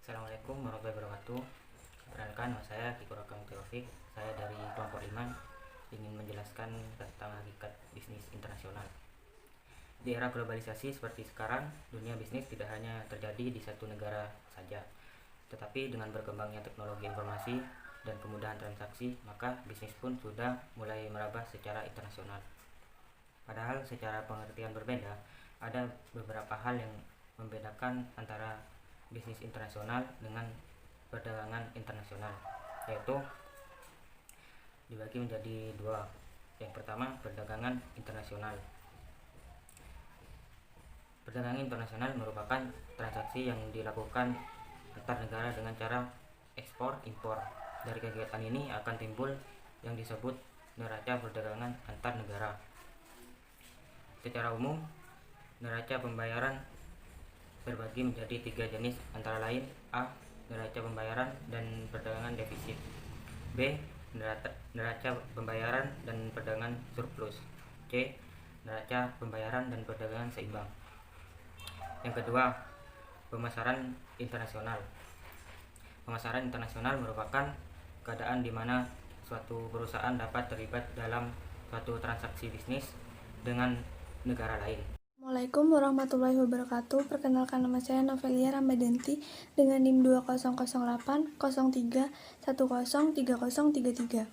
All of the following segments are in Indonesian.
Assalamualaikum warahmatullahi wabarakatuh. Perkenalkan, nama saya Kiko Rakam Taufik. Saya dari kelompok 5 ingin menjelaskan tentang hakikat bisnis internasional. Di era globalisasi seperti sekarang, dunia bisnis tidak hanya terjadi di satu negara saja, tetapi dengan berkembangnya teknologi informasi dan kemudahan transaksi, maka bisnis pun sudah mulai merambah secara internasional. Padahal secara pengertian berbeda, ada beberapa hal yang membedakan antara bisnis internasional dengan perdagangan internasional, yaitu dibagi menjadi dua. Yang pertama, perdagangan internasional. Perdagangan internasional merupakan transaksi yang dilakukan antar negara dengan cara ekspor impor. Dari kegiatan ini akan timbul yang disebut neraca perdagangan antar negara. Secara umum, neraca pembayaran terbagi menjadi 3 jenis, antara lain: A. Neraca pembayaran dan perdagangan defisit. B. Neraca pembayaran dan perdagangan surplus. C. Neraca pembayaran dan perdagangan seimbang. Yang kedua, pemasaran internasional. Pemasaran internasional merupakan keadaan di mana suatu perusahaan dapat terlibat dalam suatu transaksi bisnis dengan negara lain. Assalamualaikum warahmatullahi wabarakatuh. Perkenalkan, nama saya Novelia Ramadhanti dengan NIM 2008 03 103033.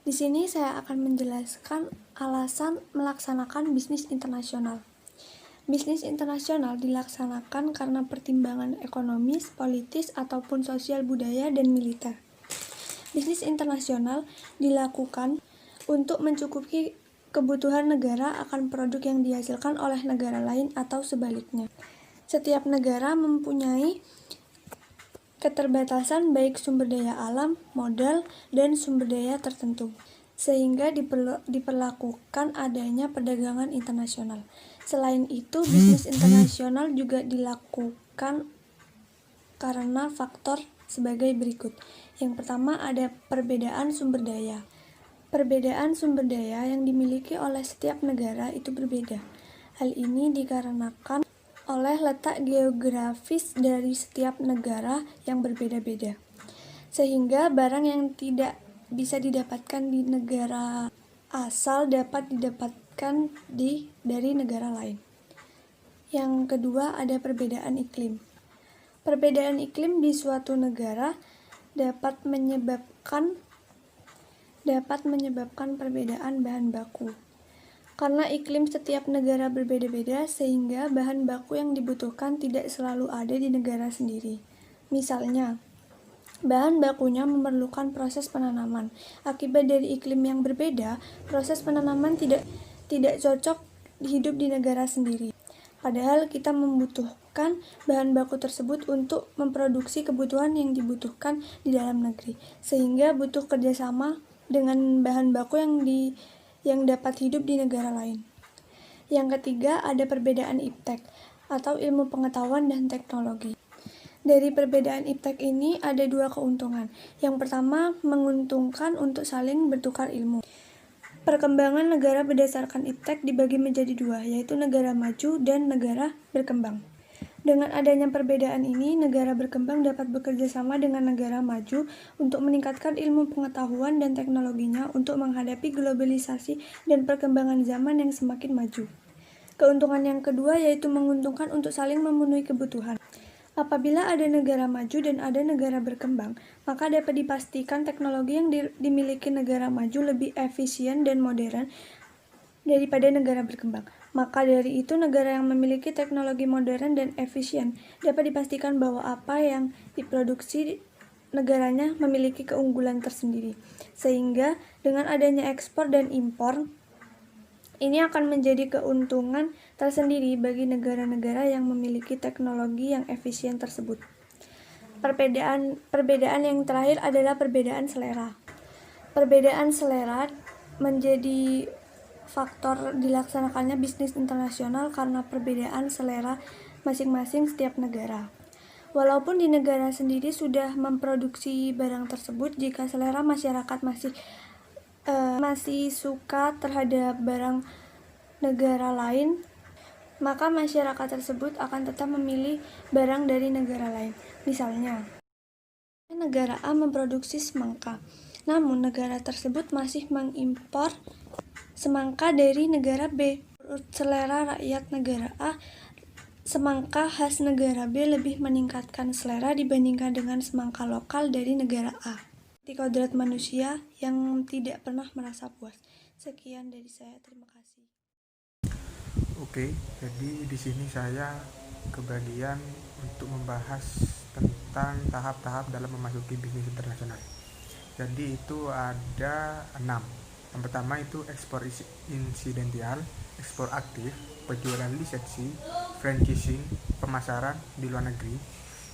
Di sini saya akan menjelaskan alasan melaksanakan bisnis internasional. Bisnis internasional dilaksanakan karena pertimbangan ekonomis, politis, ataupun sosial, budaya, dan militer. Bisnis internasional dilakukan untuk mencukupi kebutuhan negara akan produk yang dihasilkan oleh negara lain atau sebaliknya. Setiap negara mempunyai keterbatasan baik sumber daya alam, modal, dan sumber daya tertentu, sehingga diperlakukan adanya perdagangan internasional. Selain itu, bisnis internasional juga dilakukan karena faktor sebagai berikut. Yang pertama, ada perbedaan sumber daya. Perbedaan sumber daya yang dimiliki oleh setiap negara itu berbeda. Hal ini dikarenakan oleh letak geografis dari setiap negara yang berbeda-beda, sehingga barang yang tidak bisa didapatkan di negara asal dapat didapatkan dari negara lain. Yang kedua, ada perbedaan iklim. Perbedaan iklim di suatu negara dapat menyebabkan perbedaan bahan baku. Karena iklim setiap negara berbeda-beda, sehingga bahan baku yang dibutuhkan tidak selalu ada di negara sendiri. Misalnya, bahan bakunya memerlukan proses penanaman. Akibat dari iklim yang berbeda, proses penanaman tidak cocok hidup di negara sendiri. Padahal kita membutuhkan bahan baku tersebut untuk memproduksi kebutuhan yang dibutuhkan di dalam negeri, sehingga butuh kerjasama dengan bahan baku yang dapat hidup di negara lain. Yang ketiga, ada perbedaan iptek atau ilmu pengetahuan dan teknologi. Dari perbedaan iptek ini ada 2 keuntungan. Yang pertama, menguntungkan untuk saling bertukar ilmu. Perkembangan negara berdasarkan iptek dibagi menjadi 2, yaitu negara maju dan negara berkembang. Dengan adanya perbedaan ini, negara berkembang dapat bekerja sama dengan negara maju untuk meningkatkan ilmu pengetahuan dan teknologinya untuk menghadapi globalisasi dan perkembangan zaman yang semakin maju. Keuntungan yang kedua yaitu menguntungkan untuk saling memenuhi kebutuhan. Apabila ada negara maju dan ada negara berkembang, maka dapat dipastikan teknologi yang dimiliki negara maju lebih efisien dan modern daripada negara berkembang. Maka dari itu, negara yang memiliki teknologi modern dan efisien dapat dipastikan bahwa apa yang diproduksi negaranya memiliki keunggulan tersendiri. Sehingga dengan adanya ekspor dan impor, ini akan menjadi keuntungan tersendiri bagi negara-negara yang memiliki teknologi yang efisien tersebut. Perbedaan yang terakhir adalah perbedaan selera. Perbedaan selera menjadi faktor dilaksanakannya bisnis internasional karena perbedaan selera masing-masing setiap negara. Walaupun di negara sendiri sudah memproduksi barang tersebut, jika selera masyarakat masih suka terhadap barang negara lain, maka masyarakat tersebut akan tetap memilih barang dari negara lain. Misalnya, negara A memproduksi semangka, namun negara tersebut masih mengimpor semangka dari negara B. Menurut selera rakyat negara A, semangka khas negara B lebih meningkatkan selera dibandingkan dengan semangka lokal dari negara A. Di kodrat manusia yang tidak pernah merasa puas. Sekian dari saya, terima kasih. Oke, jadi di sini saya kebagian untuk membahas tentang tahap-tahap dalam memasuki bisnis internasional. Jadi itu ada 6. Yang pertama itu ekspor insidental, ekspor aktif, penjualan lisensi, franchising, pemasaran di luar negeri,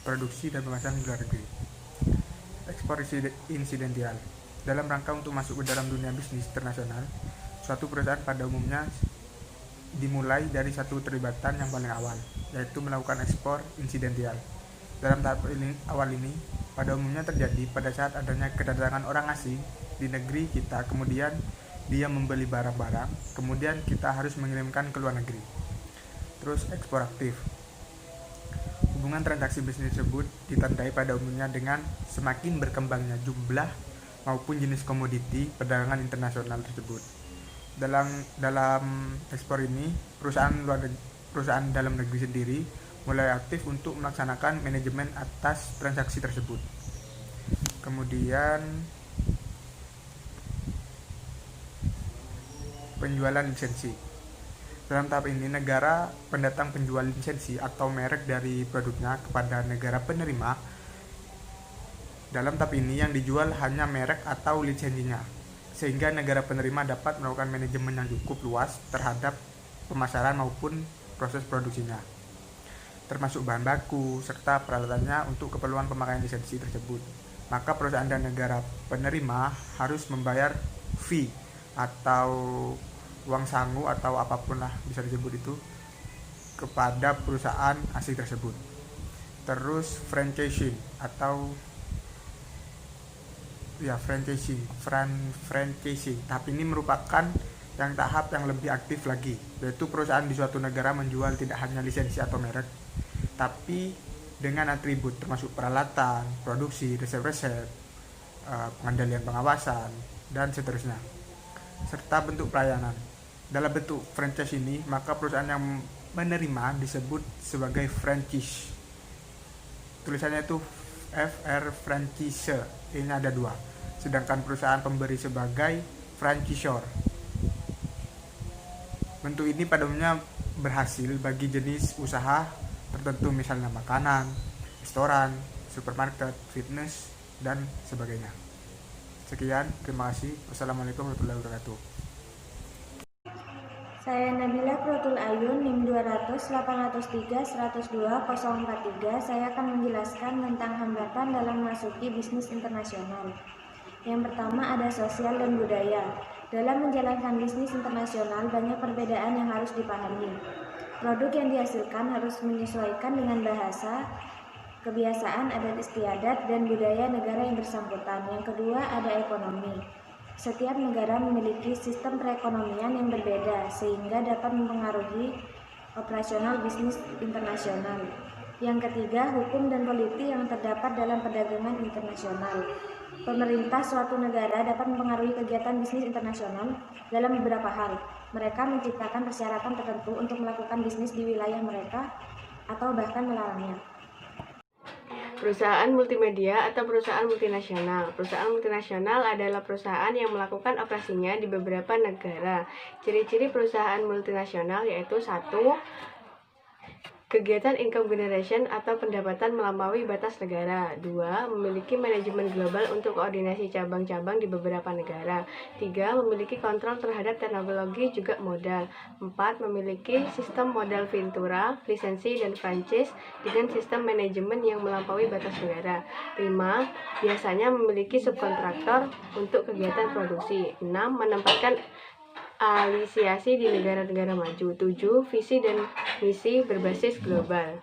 produksi dan pemasaran di luar negeri. Ekspor insidental dalam rangka untuk masuk ke dalam dunia bisnis internasional, suatu perusahaan pada umumnya dimulai dari satu terlibatan yang paling awal, yaitu melakukan ekspor insidental. Dalam tahap awal ini, pada umumnya terjadi pada saat adanya kedatangan orang asing di negeri kita, kemudian dia membeli barang-barang, kemudian kita harus mengirimkan ke luar negeri. Terus ekspor aktif. Hubungan transaksi bisnis tersebut ditandai pada umumnya dengan semakin berkembangnya jumlah maupun jenis komoditi perdagangan internasional tersebut. Dalam ekspor ini, perusahaan dalam negeri sendiri mulai aktif untuk melaksanakan manajemen atas transaksi tersebut. Kemudian penjualan lisensi. Dalam tahap ini, negara pendatang penjual lisensi atau merek dari produknya kepada negara penerima. Dalam tahap ini yang dijual hanya merek atau lisensinya, sehingga negara penerima dapat melakukan manajemen yang cukup luas terhadap pemasaran maupun proses produksinya, termasuk bahan baku serta peralatannya untuk keperluan pemakaian lisensi tersebut. Maka perusahaan dan negara penerima harus membayar fee atau uang sangu atau apapun lah bisa disebut itu kepada perusahaan asing tersebut. Terus franchising atau franchising. Tahap ini merupakan tahap yang lebih aktif lagi, yaitu perusahaan di suatu negara menjual tidak hanya lisensi atau merek, tapi dengan atribut termasuk peralatan, produksi, resep-resep, pengendalian pengawasan, dan seterusnya, serta bentuk pelayanan. Dalam bentuk franchise ini, maka perusahaan yang menerima disebut sebagai franchise. Tulisannya itu FR franchisor, ini ada 2. Sedangkan perusahaan pemberi sebagai franchisor. Bentuk ini pada umumnya berhasil bagi jenis usaha tertentu, misalnya makanan, restoran, supermarket, fitness, dan sebagainya. Sekian, terima kasih. Wassalamualaikum warahmatullahi wabarakatuh. Saya Nabila Krotul Ayun, NIM 200-803-102-043. Saya akan menjelaskan tentang hambatan dalam memasuki bisnis internasional. Yang pertama ada sosial dan budaya. Dalam menjalankan bisnis internasional, banyak perbedaan yang harus dipahami. Produk yang dihasilkan harus menyesuaikan dengan bahasa, kebiasaan, adat istiadat, dan budaya negara yang bersangkutan. Yang kedua ada ekonomi. Setiap negara memiliki sistem perekonomian yang berbeda, sehingga dapat mempengaruhi operasional bisnis internasional. Yang ketiga, hukum dan politik yang terdapat dalam perdagangan internasional. Pemerintah suatu negara dapat mempengaruhi kegiatan bisnis internasional dalam beberapa hal. Mereka menciptakan persyaratan tertentu untuk melakukan bisnis di wilayah mereka atau bahkan melarangnya. Perusahaan multimedia atau perusahaan multinasional. Perusahaan multinasional adalah perusahaan yang melakukan operasinya di beberapa negara. Ciri-ciri perusahaan multinasional yaitu 1. Kegiatan income generation atau pendapatan melampaui batas negara. 2. Memiliki manajemen global untuk koordinasi cabang-cabang di beberapa negara. 3. Memiliki kontrol terhadap teknologi juga modal. 4. Memiliki sistem modal ventura, lisensi, dan franchise dengan sistem manajemen yang melampaui batas negara. 5. Biasanya memiliki subkontraktor untuk kegiatan produksi. 6. Menempatkan alisiasi di negara-negara maju. 7. Visi dan misi berbasis global.